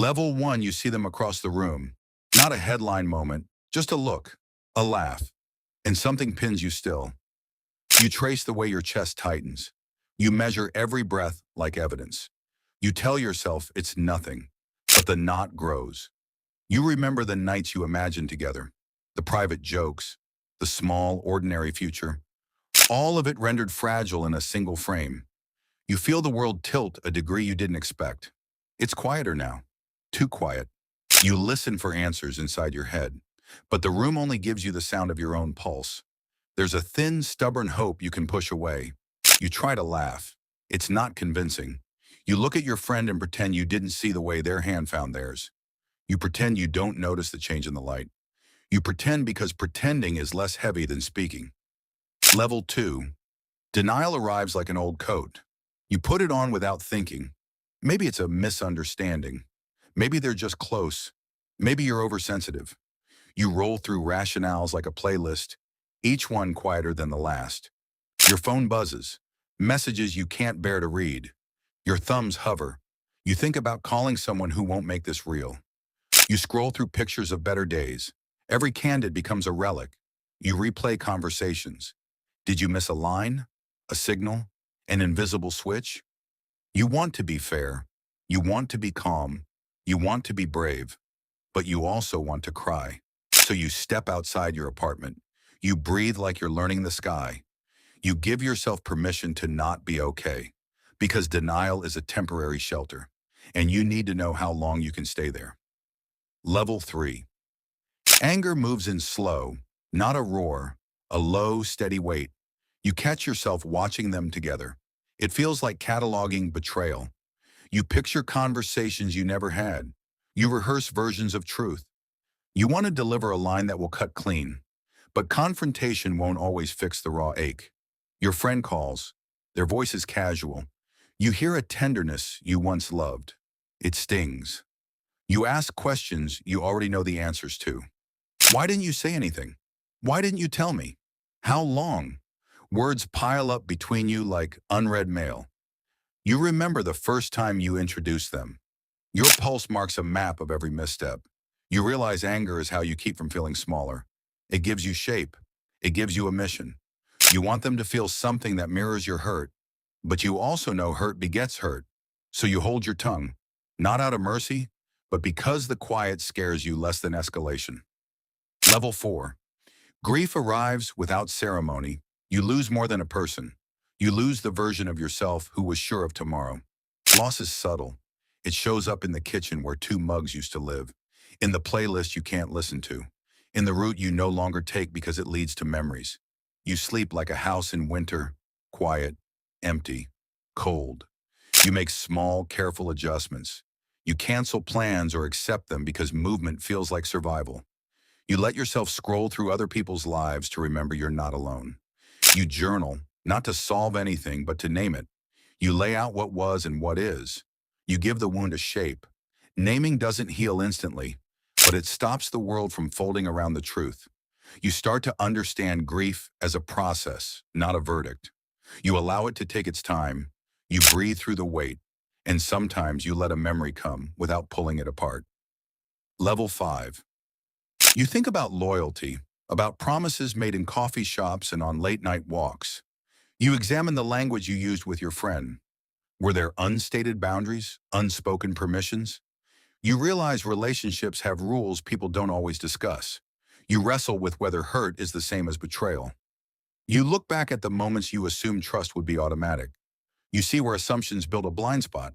Level 1, you see them across the room. Not a headline moment, just a look, a laugh, and something pins you still. You trace the way your chest tightens. You measure every breath like evidence. You tell yourself it's nothing, but the knot grows. You remember the nights you imagined together, the private jokes, the small, ordinary future, all of it rendered fragile in a single frame. You feel the world tilt a degree you didn't expect. It's quieter now, too quiet. You listen for answers inside your head, but the room only gives you the sound of your own pulse. There's a thin, stubborn hope you can push away. You try to laugh. It's not convincing. You look at your friend and pretend you didn't see the way their hand found theirs. You pretend you don't notice the change in the light. You pretend because pretending is less heavy than speaking. Level 2. Denial arrives like an old coat. You put it on without thinking. Maybe it's a misunderstanding. Maybe they're just close. Maybe you're oversensitive. You roll through rationales like a playlist, each one quieter than the last. Your phone buzzes. Messages you can't bear to read. Your thumbs hover. You think about calling someone who won't make this real. You scroll through pictures of better days. Every candid becomes a relic. You replay conversations. Did you miss a line? A signal? An invisible switch? You want to be fair. You want to be calm. You want to be brave. But you also want to cry. So you step outside your apartment. You breathe like you're learning the sky. You give yourself permission to not be okay. Because denial is a temporary shelter. And you need to know how long you can stay there. Level 3. Anger moves in slow, not a roar, a low, steady weight. You catch yourself watching them together. It feels like cataloging betrayal. You picture conversations you never had. You rehearse versions of truth. You want to deliver a line that will cut clean. But confrontation won't always fix the raw ache. Your friend calls. Their voice is casual. You hear a tenderness you once loved. It stings. You ask questions you already know the answers to. Why didn't you say anything? Why didn't you tell me? How long? Words pile up between you like unread mail. You remember the first time you introduced them. Your pulse marks a map of every misstep. You realize anger is how you keep from feeling smaller. It gives you shape. It gives you a mission. You want them to feel something that mirrors your hurt, but you also know hurt begets hurt. So you hold your tongue, not out of mercy, but because the quiet scares you less than escalation. Level 4. Grief arrives without ceremony. You lose more than a person. You lose the version of yourself who was sure of tomorrow. Loss is subtle. It shows up in the kitchen where 2 mugs used to live, in the playlist you can't listen to, in the route you no longer take because it leads to memories. You sleep like a house in winter, quiet, empty, cold. You make small, careful adjustments. You cancel plans or accept them because movement feels like survival. You let yourself scroll through other people's lives to remember you're not alone. You journal, not to solve anything, but to name it. You lay out what was and what is. You give the wound a shape. Naming doesn't heal instantly, but it stops the world from folding around the truth. You start to understand grief as a process, not a verdict. You allow it to take its time. You breathe through the weight, and sometimes you let a memory come without pulling it apart. Level 5. You think about loyalty, about promises made in coffee shops and on late-night walks. You examine the language you used with your friend. Were there unstated boundaries, unspoken permissions? You realize relationships have rules people don't always discuss. You wrestle with whether hurt is the same as betrayal. You look back at the moments you assumed trust would be automatic. You see where assumptions build a blind spot.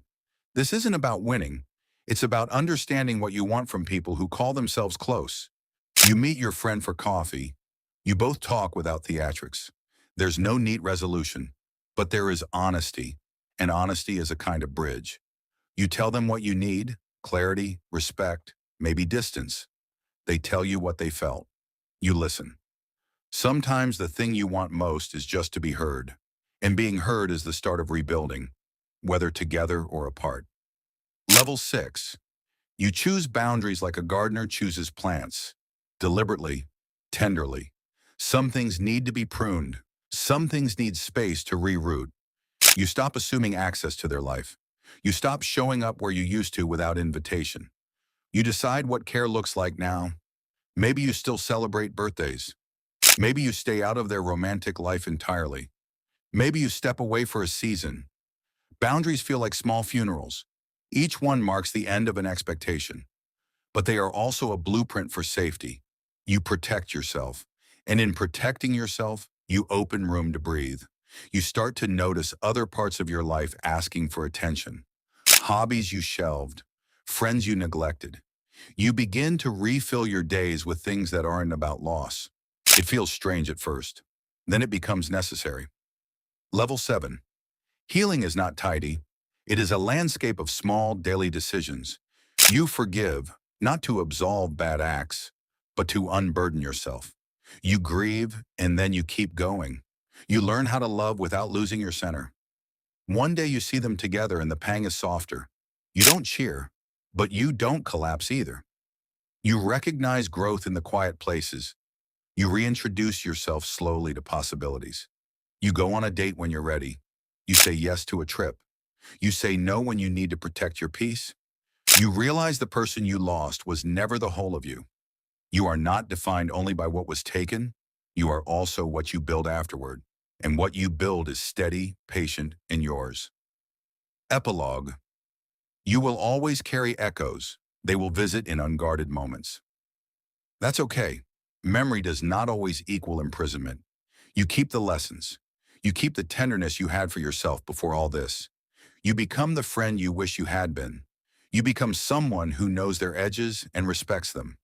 This isn't about winning. It's about understanding what you want from people who call themselves close. You meet your friend for coffee. You both talk without theatrics. There's no neat resolution, but there is honesty, and honesty is a kind of bridge. You tell them what you need, clarity, respect, maybe distance. They tell you what they felt. You listen. Sometimes the thing you want most is just to be heard, and being heard is the start of rebuilding, whether together or apart. Level 6. You choose boundaries like a gardener chooses plants, deliberately, tenderly. Some things need to be pruned. Some things need space to reroot. You stop assuming access to their life. You stop showing up where you used to without invitation. You decide what care looks like now. Maybe you still celebrate birthdays. Maybe you stay out of their romantic life entirely. Maybe you step away for a season. Boundaries feel like small funerals. Each one marks the end of an expectation, but they are also a blueprint for safety. You protect yourself, and in protecting yourself, you open room to breathe. You start to notice other parts of your life asking for attention. Hobbies you shelved, friends you neglected. You begin to refill your days with things that aren't about loss. It feels strange at first. Then it becomes necessary. Level 7. Healing is not tidy. It is a landscape of small daily decisions. You forgive, not to absolve bad acts, but to unburden yourself. You grieve, and then you keep going. You learn how to love without losing your center. One day you see them together and the pang is softer. You don't cheer, but you don't collapse either. You recognize growth in the quiet places. You reintroduce yourself slowly to possibilities. You go on a date when you're ready. You say yes to a trip. You say no when you need to protect your peace. You realize the person you lost was never the whole of you. You are not defined only by what was taken. You are also what you build afterward. And what you build is steady, patient, and yours. Epilogue. You will always carry echoes. They will visit in unguarded moments. That's okay. Memory does not always equal imprisonment. You keep the lessons. You keep the tenderness you had for yourself before all this. You become the friend you wish you had been. You become someone who knows their edges and respects them.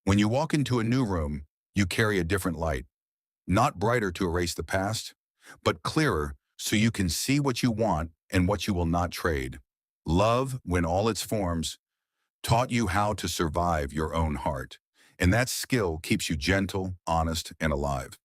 When you walk into a new room, you carry a different light. Not brighter to erase the past, but clearer so you can see what you want and what you will not trade. Love, when all its forms, taught you how to survive your own heart. And that skill keeps you gentle, honest, and alive.